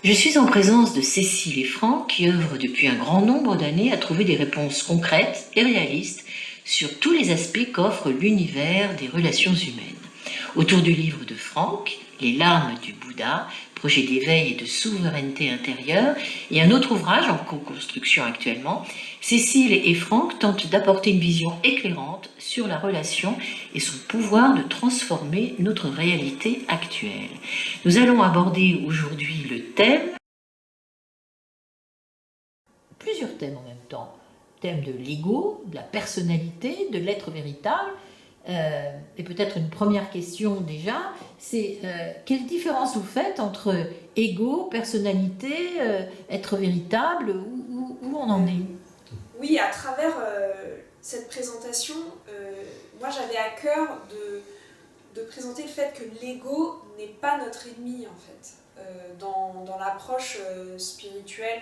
Je suis en présence de Cécile et Franck qui œuvrent depuis un grand nombre d'années à trouver des réponses concrètes et réalistes sur tous les aspects qu'offre l'univers des relations humaines. Autour du livre de Franck, Les larmes du Bouddha, projet d'éveil et de souveraineté intérieure, et un autre ouvrage en co-construction actuellement, Cécile et Franck tentent d'apporter une vision éclairante sur la relation et son pouvoir de transformer notre réalité actuelle. Nous allons aborder aujourd'hui le thème, plusieurs thèmes en même temps, thème de l'ego, de la personnalité, de l'être véritable. Et peut-être une première question déjà, c'est quelle différence vous faites entre ego, personnalité, être véritable, où on en est? Oui, à travers cette présentation, moi j'avais à cœur de présenter le fait que l'ego n'est pas notre ennemi en fait. Dans l'approche spirituelle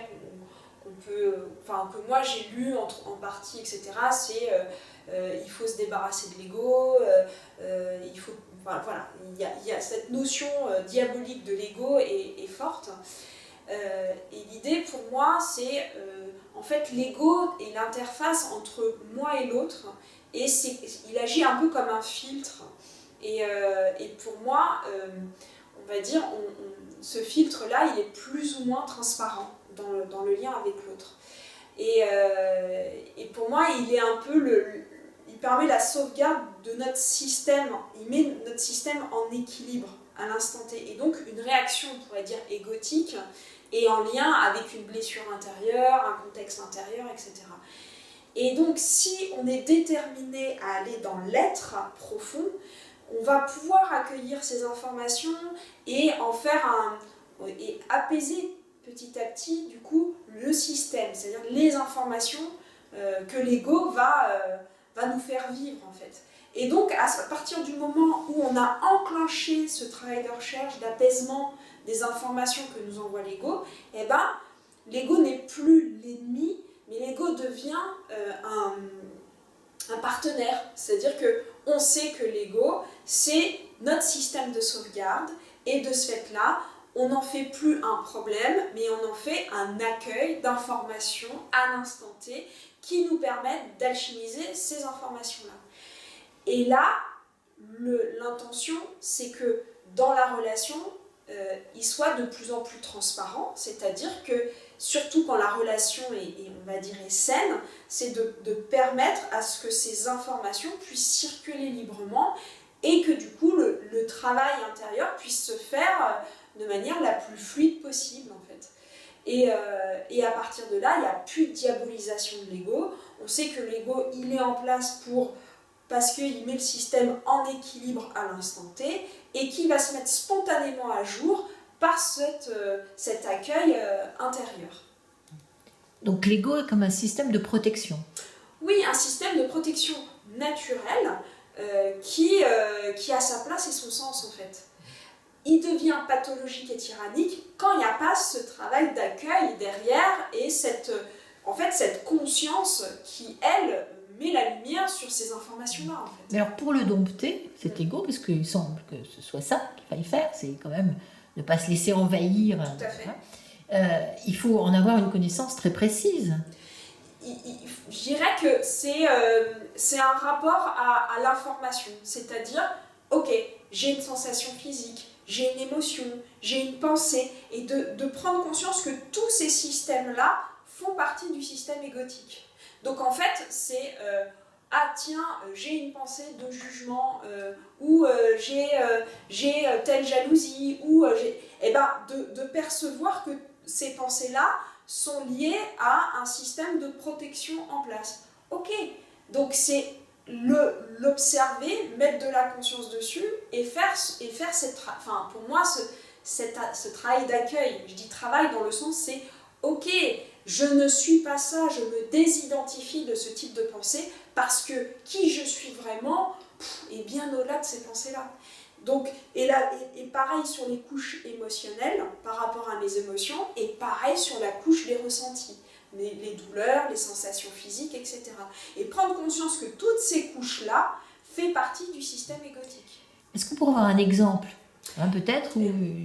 que moi j'ai lu en partie, etc., c'est il faut se débarrasser de l'ego, il y a cette notion diabolique de l'ego est forte. Et l'idée pour moi, c'est en fait l'ego est l'interface entre moi et l'autre, et il agit un peu comme un filtre. Et pour moi, on va dire, ce filtre-là, il est plus ou moins transparent dans le lien avec l'autre. Et pour moi, il est un peu il permet la sauvegarde de notre système, il met notre système en équilibre à l'instant T. Et donc une réaction, on pourrait dire, égotique, et en lien avec une blessure intérieure, un contexte intérieur, etc. Et donc si on est déterminé à aller dans l'être profond, on va pouvoir accueillir ces informations et en faire et apaiser petit à petit du coup le système, c'est-à-dire les informations que l'ego va nous faire vivre en fait. Et donc à partir du moment où on a enclenché ce travail de recherche, d'apaisement des informations que nous envoie l'ego, eh ben, l'ego n'est plus l'ennemi, mais l'ego devient un partenaire. C'est-à-dire qu'on sait que l'ego, c'est notre système de sauvegarde, et de ce fait-là, on n'en fait plus un problème, mais on en fait un accueil d'informations à l'instant T qui nous permettent d'alchimiser ces informations-là. Et là, l'intention, c'est que dans la relation, il soit de plus en plus transparent, c'est-à-dire que, surtout quand la relation on va dire, est saine, c'est de permettre à ce que ces informations puissent circuler librement et que du coup le travail intérieur puisse se faire de manière la plus fluide possible en fait. Et à partir de là, il n'y a plus de diabolisation de l'ego. On sait que l'ego, il est en place parce qu'il met le système en équilibre à l'instant T et qui va se mettre spontanément à jour par cet accueil intérieur. Donc l'ego est comme un système de protection. Oui, un système de protection naturelle qui a sa place et son sens en fait. Il devient pathologique et tyrannique quand il n'y a pas ce travail d'accueil derrière et cette conscience qui, elle, met la lumière sur ces informations-là. En fait. Mais alors pour le dompter, cet ego, parce qu'il semble que ce soit ça qu'il faille faire, c'est quand même ne pas se laisser envahir. Tout à fait. Il faut en avoir une connaissance très précise. Je dirais que c'est un rapport à l'information, c'est-à-dire, ok, j'ai une sensation physique, j'ai une émotion, j'ai une pensée, et de prendre conscience que tous ces systèmes-là font partie du système égotique. Donc en fait, c'est ah tiens, j'ai une pensée de jugement, ou j'ai telle jalousie, ou de percevoir que ces pensées-là sont liées à un système de protection en place. Ok, donc c'est l'observer, mettre de la conscience dessus et faire pour moi ce travail d'accueil. Je dis travail dans le sens c'est ok, je ne suis pas ça, je me désidentifie de ce type de pensée parce que qui je suis vraiment est bien au-delà de ces pensées-là. Donc, et pareil sur les couches émotionnelles par rapport à mes émotions, et pareil sur la couche des ressentis, les douleurs, les sensations physiques, etc. Et prendre conscience que toutes ces couches-là font partie du système égotique. Est-ce qu'on pourrait avoir un exemple Hein, peut-être, ou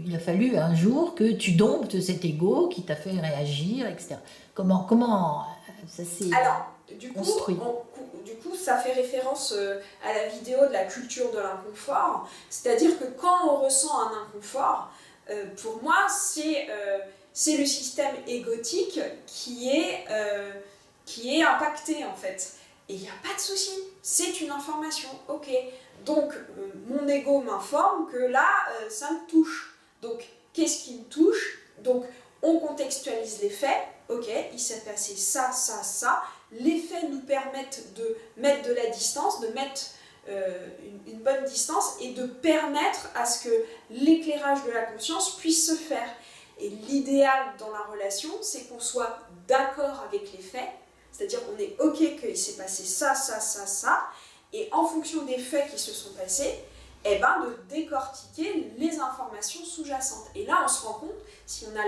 il a fallu un jour que tu domptes cet ego qui t'a fait réagir, etc. Comment ça s'est Alors, construit? du coup, ça fait référence à la vidéo de la culture de l'inconfort. C'est-à-dire que quand on ressent un inconfort, pour moi, c'est le système égotique qui est impacté, en fait. Et il n'y a pas de souci, c'est une information, ok. Donc, mon ego m'informe que là, ça me touche. Donc, qu'est-ce qui me touche? Donc, on contextualise les faits, ok, il s'est passé ça, ça, ça. Les faits nous permettent de mettre de la distance, de mettre une bonne distance et de permettre à ce que l'éclairage de la conscience puisse se faire. Et l'idéal dans la relation, c'est qu'on soit d'accord avec les faits, c'est-à-dire qu'on est ok qu'il s'est passé ça, ça, ça, ça, et en fonction des faits qui se sont passés, eh ben, de décortiquer les informations sous-jacentes. Et là, on se rend compte, si on a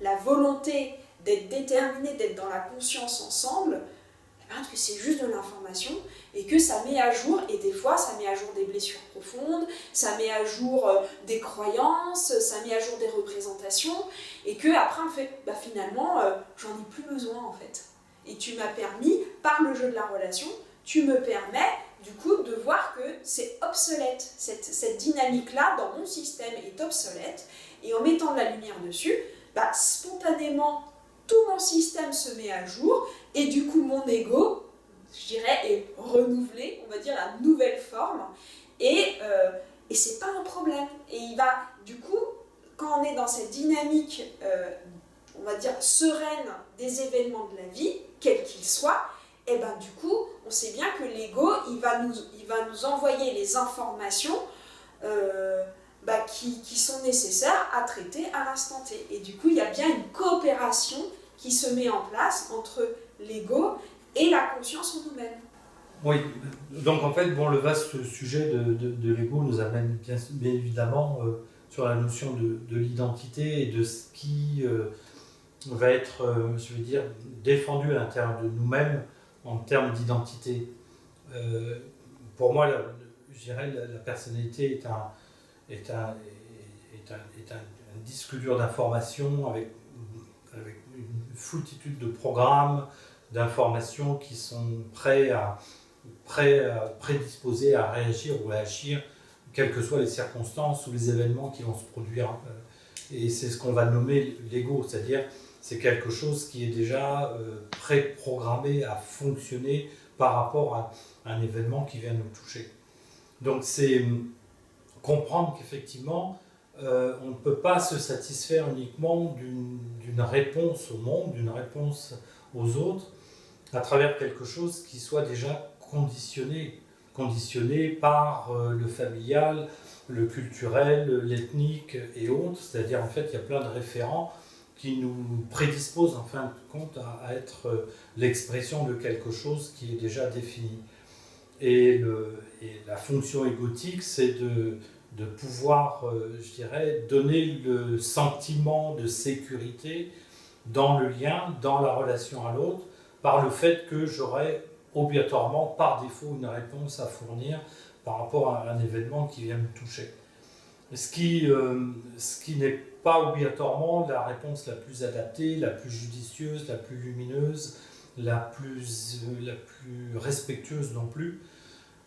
la volonté d'être déterminé, d'être dans la conscience ensemble, eh ben, que c'est juste de l'information et que ça met à jour, et des fois, ça met à jour des blessures profondes, ça met à jour des croyances, ça met à jour des représentations, et qu'après, on fait, bah, finalement, j'en ai plus besoin, en fait. Et tu m'as permis, par le jeu de la relation, tu me permets du coup de voir que c'est obsolète. Cette dynamique-là dans mon système est obsolète, et en mettant de la lumière dessus, bah, spontanément, tout mon système se met à jour, et du coup mon ego, je dirais, est renouvelé, on va dire la nouvelle forme, et c'est pas un problème. Et il va, du coup, quand on est dans cette dynamique, on va dire, sereine des événements de la vie, quels qu'ils soient, et ben du coup, on sait bien que l'ego, il va nous envoyer les informations qui sont nécessaires à traiter à l'instant T. Et du coup, il y a bien une coopération qui se met en place entre l'ego et la conscience en nous-mêmes. Oui, donc en fait, bon, le vaste sujet de l'ego nous amène bien évidemment sur la notion de l'identité et de ce qui va être, je veux dire, défendu à l'intérieur de nous-mêmes en termes d'identité. Pour moi, je dirais la personnalité est un disque dur d'informations avec une foultitude de programmes, d'informations qui sont prédisposés à réagir ou à agir, quelles que soient les circonstances ou les événements qui vont se produire. Et c'est ce qu'on va nommer l'ego, c'est-à-dire c'est quelque chose qui est déjà préprogrammé à fonctionner par rapport à un événement qui vient nous toucher. Donc c'est comprendre qu'effectivement, on ne peut pas se satisfaire uniquement d'une réponse au monde, d'une réponse aux autres, à travers quelque chose qui soit déjà conditionné par le familial, le culturel, l'ethnique et autres. C'est-à-dire, en fait, il y a plein de référents qui nous prédisposent, en fin de compte, à être l'expression de quelque chose qui est déjà défini. Et la fonction égotique, c'est de pouvoir, je dirais, donner le sentiment de sécurité dans le lien, dans la relation à l'autre, par le fait que j'aurai obligatoirement, par défaut, une réponse à fournir par rapport à un événement qui vient me toucher. Ce qui n'est pas obligatoirement la réponse la plus adaptée, la plus judicieuse, la plus lumineuse, la plus respectueuse non plus,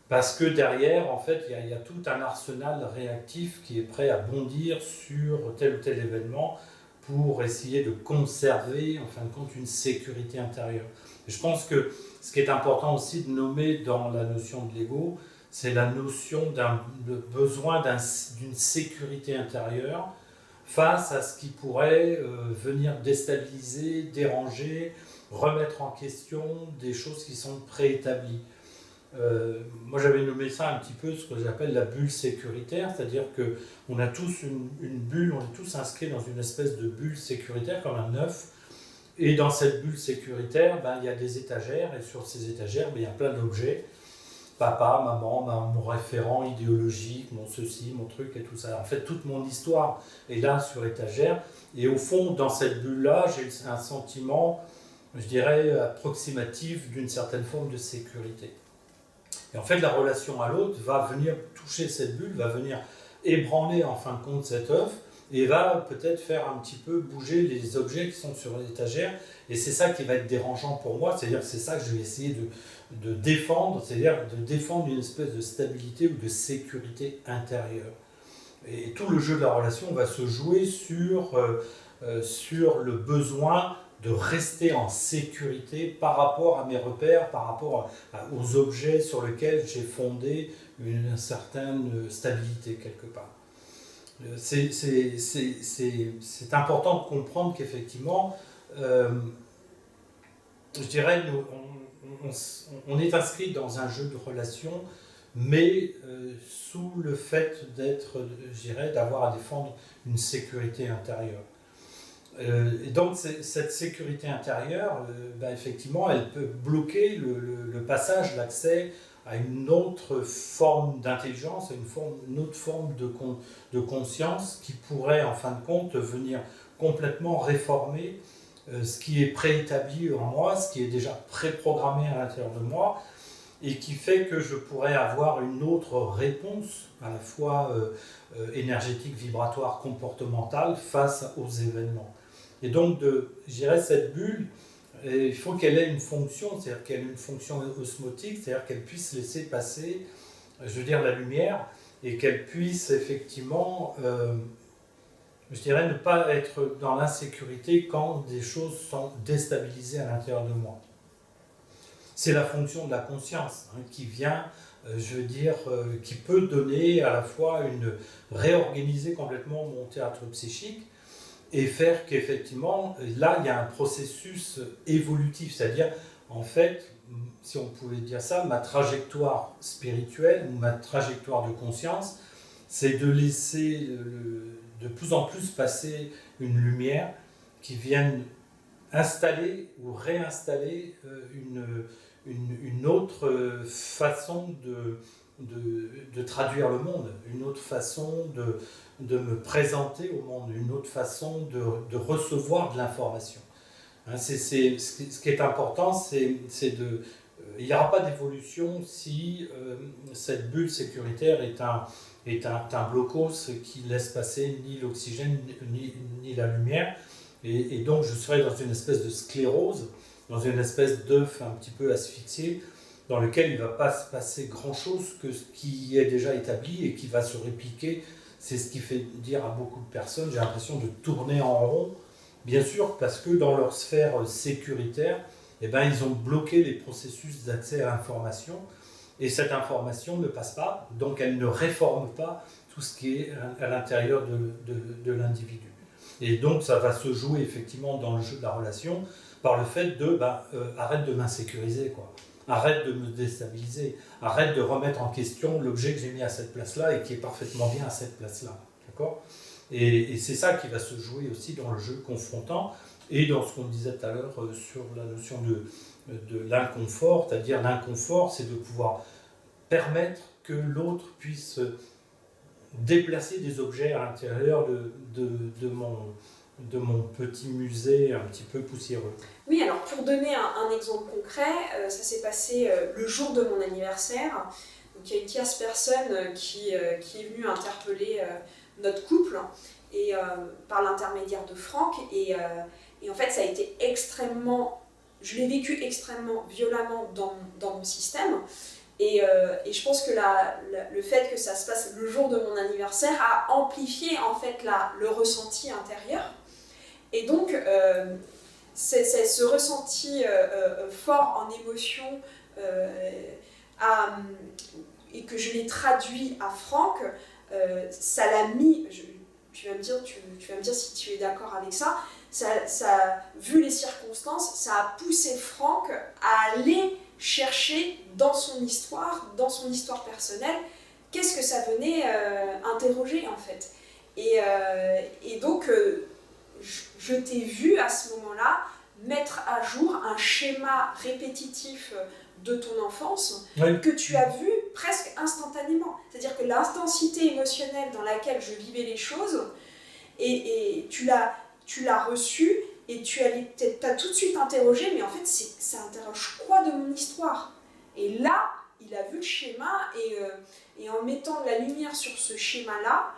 parce que derrière, en fait, il y a tout un arsenal réactif qui est prêt à bondir sur tel ou tel événement pour essayer de conserver, en fin de compte, une sécurité intérieure. Et je pense que ce qui est important aussi de nommer dans la notion de l'ego, c'est la notion de besoin d'une sécurité intérieure face à ce qui pourrait venir déstabiliser, déranger, remettre en question des choses qui sont préétablies. Moi j'avais nommé ça un petit peu ce que j'appelle la bulle sécuritaire, c'est-à-dire qu'on a tous une bulle, on est tous inscrits dans une espèce de bulle sécuritaire comme un œuf, et dans cette bulle sécuritaire, il y a des étagères, et sur ces étagères, il y a plein d'objets, papa, maman, mon référent idéologique, mon ceci, mon truc et tout ça. En fait, toute mon histoire est là sur étagère, et au fond, dans cette bulle-là, j'ai un sentiment, je dirais, approximatif d'une certaine forme de sécurité. Et en fait, la relation à l'autre va venir toucher cette bulle, va venir ébranler en fin de compte cet œuf et va peut-être faire un petit peu bouger les objets qui sont sur l'étagère. Et c'est ça qui va être dérangeant pour moi, c'est-à-dire que c'est ça que je vais essayer de défendre, c'est-à-dire de défendre une espèce de stabilité ou de sécurité intérieure. Et tout le jeu de la relation va se jouer sur le besoin de rester en sécurité par rapport à mes repères, par rapport aux objets sur lesquels j'ai fondé une certaine stabilité quelque part. C'est important de comprendre qu'effectivement, je dirais, on est inscrit dans un jeu de relations, mais sous le fait d'être, je dirais, d'avoir à défendre une sécurité intérieure. Et donc cette sécurité intérieure, effectivement, elle peut bloquer le passage, l'accès à une autre forme d'intelligence, à une autre forme de conscience qui pourrait, en fin de compte, venir complètement réformer ce qui est préétabli en moi, ce qui est déjà préprogrammé à l'intérieur de moi, et qui fait que je pourrais avoir une autre réponse, à la fois énergétique, vibratoire, comportementale, face aux événements. Et donc, je dirais, cette bulle, il faut qu'elle ait une fonction, c'est-à-dire qu'elle ait une fonction osmotique, c'est-à-dire qu'elle puisse laisser passer, je veux dire, la lumière, et qu'elle puisse effectivement, je dirais, ne pas être dans l'insécurité quand des choses sont déstabilisées à l'intérieur de moi. C'est la fonction de la conscience qui vient, je veux dire, qui peut donner à la fois réorganiser complètement mon théâtre psychique, et faire qu'effectivement, là, il y a un processus évolutif, c'est-à-dire, en fait, si on pouvait dire ça, ma trajectoire spirituelle ou ma trajectoire de conscience, c'est de laisser de plus en plus passer une lumière qui vienne installer ou réinstaller une autre façon de traduire le monde, une autre façon de me présenter au monde, une autre façon de recevoir de l'information. Ce qui est important, il n'y aura pas d'évolution si cette bulle sécuritaire est un blocos qui laisse passer ni l'oxygène ni la lumière, et donc je serai dans une espèce de sclérose, dans une espèce d'œuf un petit peu asphyxié, dans lequel il ne va pas se passer grand-chose que ce qui est déjà établi et qui va se répliquer. C'est ce qui fait dire à beaucoup de personnes, j'ai l'impression de tourner en rond, bien sûr, parce que dans leur sphère sécuritaire, ils ont bloqué les processus d'accès à l'information, et cette information ne passe pas, donc elle ne réforme pas tout ce qui est à l'intérieur de l'individu. Et donc ça va se jouer effectivement dans le jeu de la relation, par le fait arrête de m'insécuriser, quoi. Arrête de me déstabiliser, arrête de remettre en question l'objet que j'ai mis à cette place-là et qui est parfaitement bien à cette place-là. D'accord ? Et c'est ça qui va se jouer aussi dans le jeu confrontant et dans ce qu'on disait tout à l'heure sur la notion de l'inconfort, c'est-à-dire l'inconfort, c'est de pouvoir permettre que l'autre puisse déplacer des objets à l'intérieur de mon petit musée un petit peu poussiéreux. Oui, alors pour donner un exemple concret, ça s'est passé le jour de mon anniversaire. Donc il y a une tierce personne qui est venue interpeller notre couple et par l'intermédiaire de Franck. Et en fait, ça a été je l'ai vécu extrêmement violemment dans mon système. Et je pense que le fait que ça se passe le jour de mon anniversaire a amplifié en fait le ressenti intérieur. Et donc, ce ressenti fort en émotion et que je l'ai traduit à Franck, ça l'a mis, tu vas me dire si tu es d'accord avec ça, vu les circonstances, ça a poussé Franck à aller chercher dans son histoire personnelle, qu'est-ce que ça venait interroger en fait. Et donc, je t'ai vu à ce moment-là mettre à jour un schéma répétitif de ton enfance, oui, que tu as vu presque instantanément. C'est-à-dire que l'intensité émotionnelle dans laquelle je vivais les choses, et tu l'as reçue, et tu as tout de suite interrogé, mais en fait, ça interroge quoi de mon histoire ? Et là, il a vu le schéma et en mettant de la lumière sur ce schéma-là,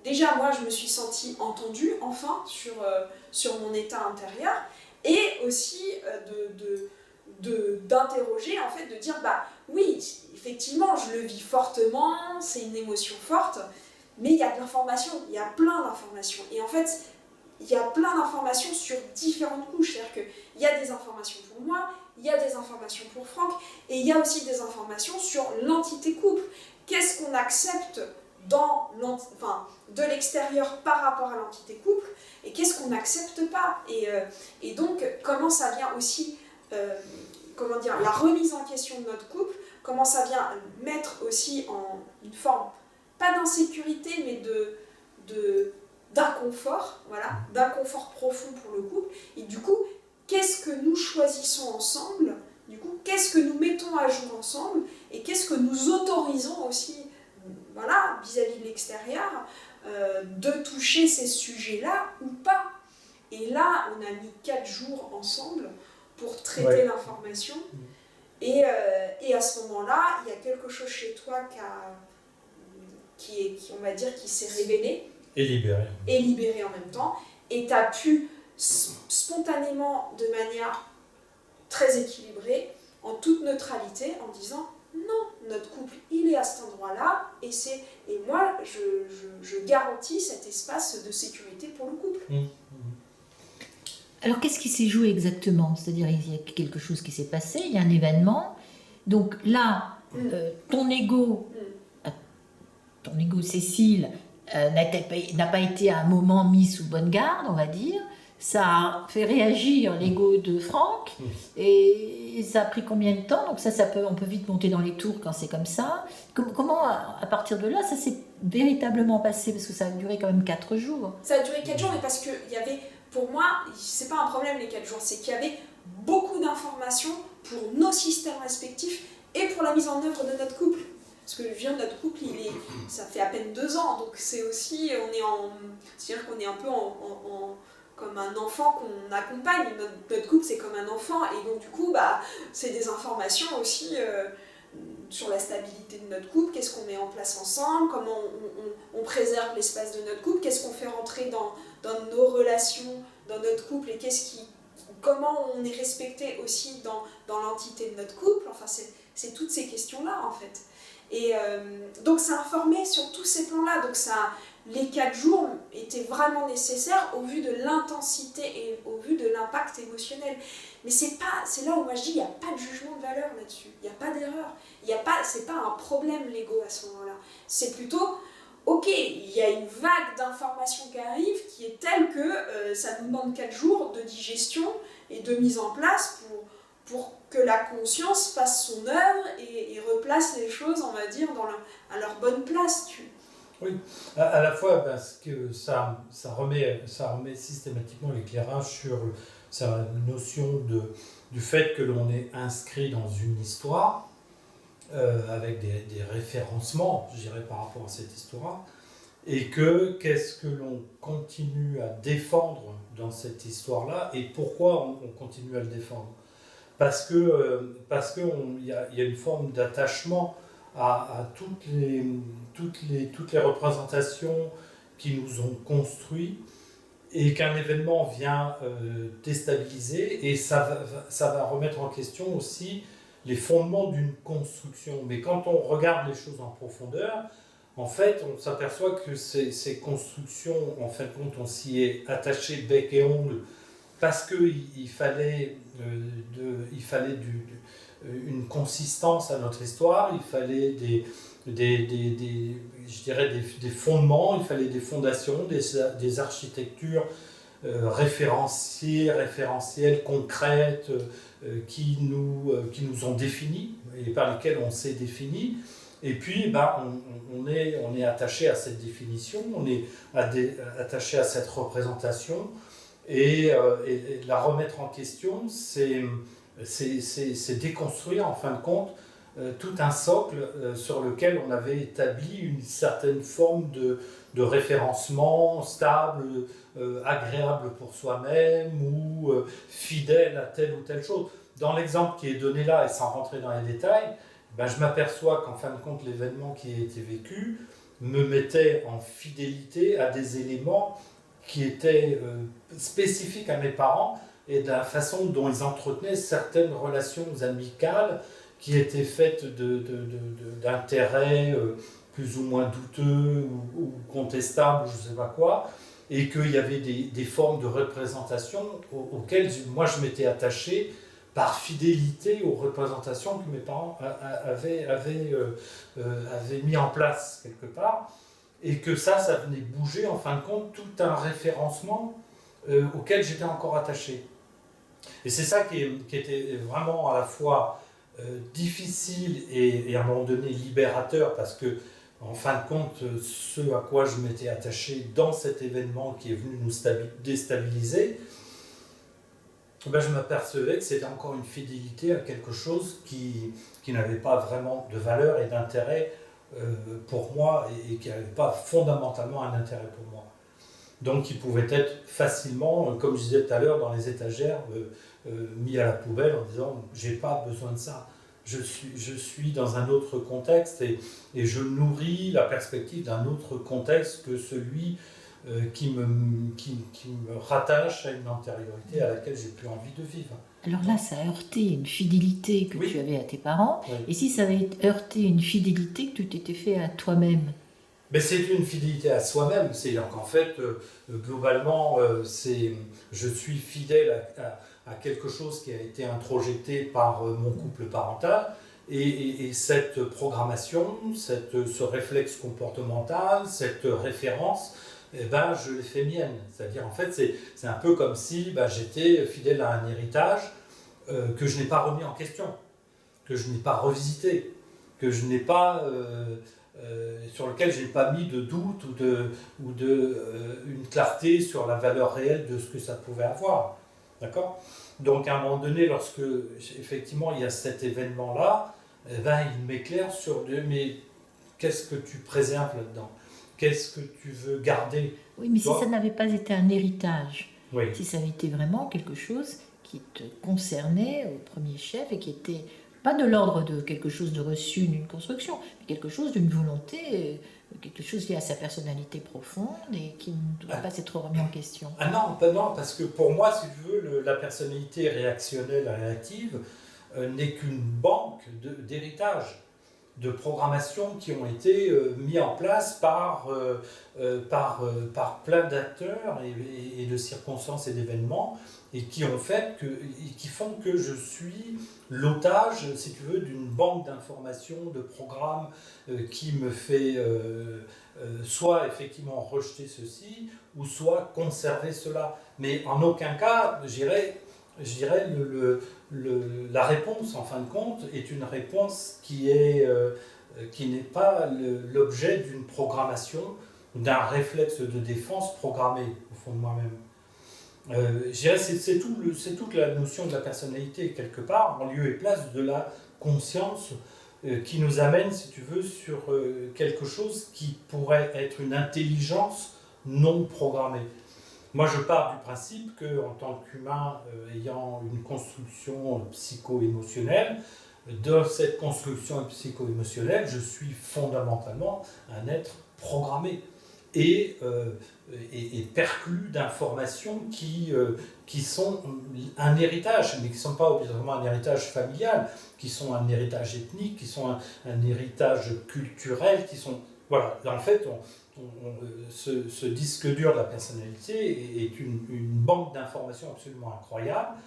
déjà moi je me suis sentie entendue enfin sur mon état intérieur et aussi d'interroger, en fait, de dire bah oui, effectivement je le vis fortement, c'est une émotion forte, mais il y a de l'information, il y a plein d'informations et en fait il y a plein d'informations sur différentes couches, c'est-à-dire qu'il y a des informations pour moi, il y a des informations pour Franck, et il y a aussi des informations sur l'entité couple. Qu'est-ce qu'on accepte de l'extérieur par rapport à l'entité couple, et qu'est-ce qu'on n'accepte pas. Et donc, comment ça vient aussi, la remise en question de notre couple, comment ça vient mettre aussi en une forme, pas d'insécurité, mais d'inconfort, voilà, d'inconfort profond pour le couple. Et du coup, qu'est-ce que nous choisissons ensemble, du coup, qu'est-ce que nous mettons à jour ensemble, et qu'est-ce que nous autorisons aussi, voilà, vis-à-vis de l'extérieur, de toucher ces sujets-là ou pas. Et là, on a mis 4 jours ensemble pour traiter l'information. Et à ce moment-là, il y a quelque chose chez toi qui on va dire, qui s'est révélé. Et libéré. Et libéré en même temps. Et tu as pu spontanément, de manière très équilibrée, en toute neutralité, en disant non, notre couple, il est à cet endroit-là, et moi, je garantis cet espace de sécurité pour le couple. Alors, qu'est-ce qui s'est joué exactement? C'est-à-dire, il y a quelque chose qui s'est passé, il y a un événement. Donc là, ton ego, Cécile, n'a pas été à un moment mis sous bonne garde, on va dire. Ça a fait réagir l'ego de Franck. Et ça a pris combien de temps? Donc on peut vite monter dans les tours quand c'est comme ça. Comment, à partir de là, ça s'est véritablement passé? Parce que ça a duré quand même 4 jours. Ça a duré 4 jours, mais parce qu'il y avait, pour moi, c'est pas un problème les 4 jours, c'est qu'il y avait beaucoup d'informations pour nos systèmes respectifs et pour la mise en œuvre de notre couple. Parce que notre couple, ça fait à peine 2 ans, donc c'est aussi, c'est-à-dire qu'on est un peu comme un enfant qu'on accompagne. Notre couple, c'est comme un enfant, et donc du coup, c'est des informations aussi sur la stabilité de notre couple, qu'est-ce qu'on met en place ensemble, comment on préserve l'espace de notre couple, qu'est-ce qu'on fait rentrer dans nos relations, dans notre couple, et comment on est respecté aussi dans l'entité de notre couple. Enfin, c'est toutes ces questions-là, en fait. Et donc ça informait sur tous ces plans-là. Donc les 4 jours étaient vraiment nécessaires au vu de l'intensité et au vu de l'impact émotionnel. Mais c'est là où moi je dis, il n'y a pas de jugement de valeur là-dessus. Il n'y a pas d'erreur. C'est pas un problème l'ego à ce moment-là. C'est plutôt, ok, il y a une vague d'informations qui arrive qui est telle que ça nous demande 4 jours de digestion et de mise en place pour que la conscience fasse son œuvre et replace les choses, on va dire, à leur bonne place. Oui, à la fois parce que ça remet systématiquement l'éclairage sur sa notion du fait que l'on est inscrit dans une histoire, avec des référencements, je dirais, par rapport à cette histoire, et qu'est-ce que l'on continue à défendre dans cette histoire-là, et pourquoi on continue à le défendre. Parce qu'il y a une forme d'attachement à toutes les représentations qui nous ont construits, et qu'un événement vient déstabiliser, et ça va remettre en question aussi les fondements d'une construction. Mais quand on regarde les choses en profondeur, en fait, on s'aperçoit que ces constructions, en fin de compte, on s'y est attaché bec et ongle, parce qu'il fallait une consistance à notre histoire, il fallait des fondements, il fallait des fondations, des architectures référentielles, concrètes, qui nous ont définis et par lesquelles on s'est défini. Et puis, on est attaché à cette définition, on est attaché à cette représentation. Et la remettre en question, c'est déconstruire en fin de compte tout un socle sur lequel on avait établi une certaine forme de référencement stable, agréable pour soi-même ou fidèle à telle ou telle chose. Dans l'exemple qui est donné là, et sans rentrer dans les détails, ben, je m'aperçois qu'en fin de compte, l'événement qui a été vécu me mettait en fidélité à des éléments qui étaient spécifiques à mes parents et de la façon dont ils entretenaient certaines relations amicales qui étaient faites d'intérêts plus ou moins douteux ou contestables, je ne sais pas quoi, et qu'il y avait des formes de représentation auxquelles moi je m'étais attaché par fidélité aux représentations que mes parents avaient mis en place quelque part, et que ça venait bouger en fin de compte tout un référencement auquel j'étais encore attaché. Et c'est ça qui était vraiment à la fois difficile et à un moment donné libérateur, parce que en fin de compte, ce à quoi je m'étais attaché dans cet événement qui est venu nous déstabiliser, ben je m'apercevais que c'était encore une fidélité à quelque chose qui n'avait pas vraiment de valeur et d'intérêt pour moi et qui n'avait pas fondamentalement un intérêt pour moi. Donc qui pouvait être facilement, comme je disais tout à l'heure, dans les étagères, mis à la poubelle en disant « j'ai pas besoin de ça ». Je suis dans un autre contexte et je nourris la perspective d'un autre contexte que celui qui me rattache à une antériorité à laquelle j'ai plus envie de vivre. Alors là, ça a heurté une fidélité que tu avais à tes parents. Oui. Et si ça avait heurté une fidélité que tu t'étais fait à toi-même? Mais c'est une fidélité à soi-même. C'est-à-dire qu'en fait, globalement, je suis fidèle à quelque chose qui a été introjecté par mon couple parental. Et cette programmation, ce réflexe comportemental, cette référence, eh ben, je l'ai fait mienne. C'est-à-dire, en fait, c'est un peu comme si j'étais fidèle à un héritage que je n'ai pas remis en question, que je n'ai pas revisité, que je n'ai pas... sur lequel je n'ai pas mis de doute ou une clarté sur la valeur réelle de ce que ça pouvait avoir. D'accord ? Donc, à un moment donné, lorsque, effectivement, il y a cet événement-là, eh ben, il m'éclaire sur mais qu'est-ce que tu préserves là-dedans ? Qu'est-ce que tu veux garder ? Oui, mais si ça n'avait pas été un héritage, oui. Si ça avait été vraiment quelque chose qui te concernait au premier chef et qui était pas de l'ordre de quelque chose de reçu d'une construction, mais quelque chose d'une volonté, quelque chose lié à sa personnalité profonde et qui ne doit pas être remis en question. Ah non, non, parce que pour moi, si tu veux, la personnalité réactionnelle, réactive, n'est qu'une banque d'héritage, de programmation qui ont été mis en place par plein d'acteurs et de circonstances et d'événements, et qui font que je suis l'otage, si tu veux, d'une banque d'informations, de programmes qui me fait soit effectivement rejeter ceci, ou soit conserver cela. Mais en aucun cas, je dirais la réponse, en fin de compte, est une réponse qui n'est pas l'objet d'une programmation, d'un réflexe de défense programmé au fond de moi-même. C'est toute la notion de la personnalité, quelque part, en lieu et place de la conscience qui nous amène, si tu veux, sur quelque chose qui pourrait être une intelligence non programmée. Moi, je pars du principe qu'en tant qu'humain ayant une construction psycho-émotionnelle, dans cette construction psycho-émotionnelle, je suis fondamentalement un être programmé et perclus d'informations qui sont un héritage, mais qui ne sont pas obligatoirement un héritage familial, qui sont un héritage ethnique, qui sont un héritage culturel, qui sont... Voilà, en fait, ce disque dur de la personnalité est une banque d'informations absolument incroyable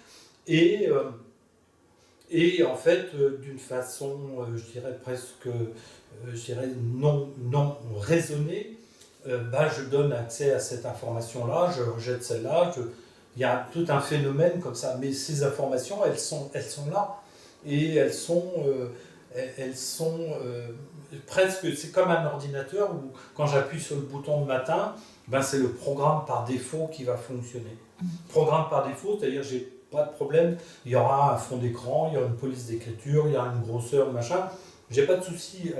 et en fait, d'une façon, je dirais presque, non raisonnée, je donne accès à cette information-là, je rejette celle-là, il y a tout un phénomène comme ça, mais ces informations, elles sont là, et elles sont presque, c'est comme un ordinateur où quand j'appuie sur le bouton le matin, c'est le programme par défaut qui va fonctionner. Programme par défaut, c'est-à-dire j'ai pas de problème, il y aura un fond d'écran, il y aura une police d'écriture, il y aura une grosseur, machin, j'ai pas de souci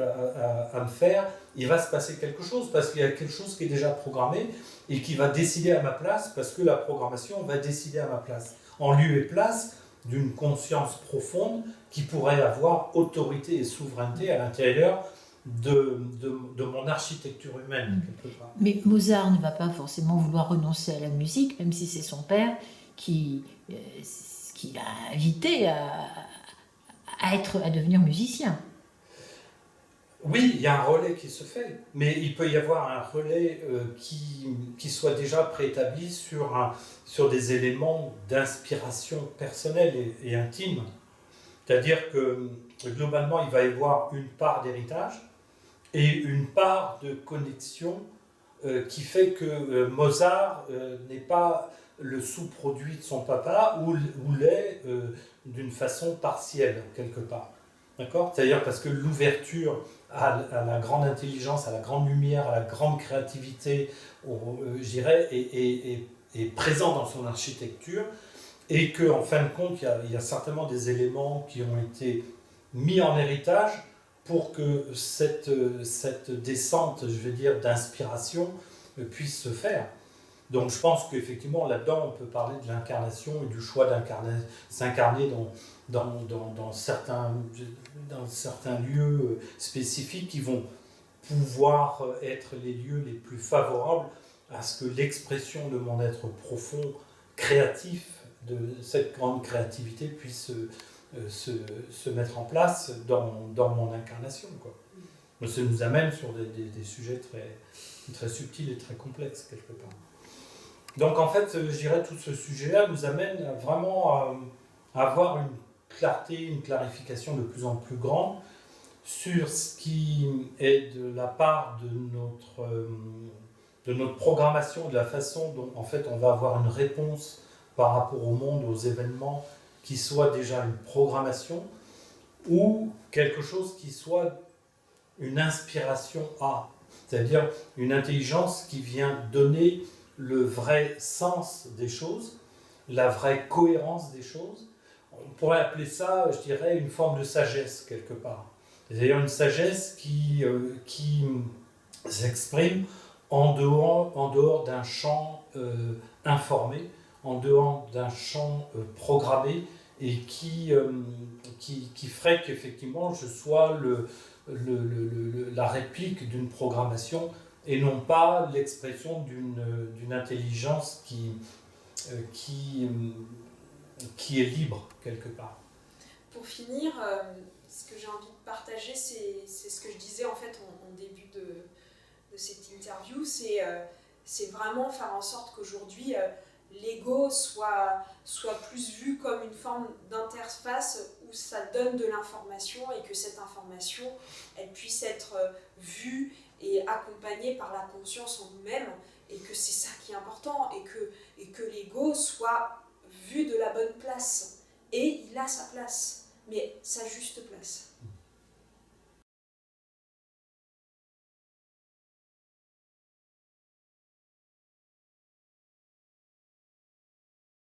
à me faire, il va se passer quelque chose parce qu'il y a quelque chose qui est déjà programmé et qui va décider à ma place parce que la programmation va décider à ma place. En lieu et place d'une conscience profonde qui pourrait avoir autorité et souveraineté à l'intérieur de mon architecture humaine, quelque part. Mais Mozart ne va pas forcément vouloir renoncer à la musique, même si c'est son père qui l'a invité à devenir musicien. Oui, il y a un relais qui se fait, mais il peut y avoir un relais qui soit déjà préétabli sur des éléments d'inspiration personnelle et intime. C'est-à-dire que globalement, il va y avoir une part d'héritage et une part de connexion qui fait que Mozart n'est pas le sous-produit de son papa ou l'est d'une façon partielle, quelque part. D'accord ? C'est-à-dire parce que l'ouverture à la grande intelligence, à la grande lumière, à la grande créativité, je dirais, est présent dans son architecture, et qu'en fin de compte, il y a certainement des éléments qui ont été mis en héritage pour que cette descente, je vais dire, d'inspiration puisse se faire. Donc je pense qu'effectivement, là-dedans, on peut parler de l'incarnation et du choix s'incarner dans certains lieux spécifiques qui vont pouvoir être les lieux les plus favorables à ce que l'expression de mon être profond, créatif, de cette grande créativité puisse se mettre en place dans mon incarnation, quoi. Donc, ça nous amène sur des sujets très subtils et très complexes, quelque part. Donc en fait, je dirais, tout ce sujet-là nous amène vraiment à avoir une clarté, une clarification de plus en plus grande sur ce qui est de la part de notre programmation, de la façon dont en fait on va avoir une réponse par rapport au monde, aux événements, qui soit déjà une programmation ou quelque chose qui soit une inspiration à, c'est-à-dire une intelligence qui vient donner le vrai sens des choses, la vraie cohérence des choses. On pourrait appeler ça, je dirais, une forme de sagesse, quelque part. C'est-à-dire une sagesse qui s'exprime en dehors d'un champ informé, en dehors d'un champ programmé, et qui ferait qu'effectivement je sois la réplique d'une programmation et non pas l'expression d'une intelligence qui est libre, quelque part. Pour finir, ce que j'ai envie de partager, c'est ce que je disais en fait en début de cette interview, c'est vraiment faire en sorte qu'aujourd'hui, l'ego soit plus vu comme une forme d'interface où ça donne de l'information et que cette information, elle puisse être vue et accompagnée par la conscience en nous-mêmes, et que c'est ça qui est important, et que l'ego soit vu de la bonne place. Et il a sa place, mais sa juste place.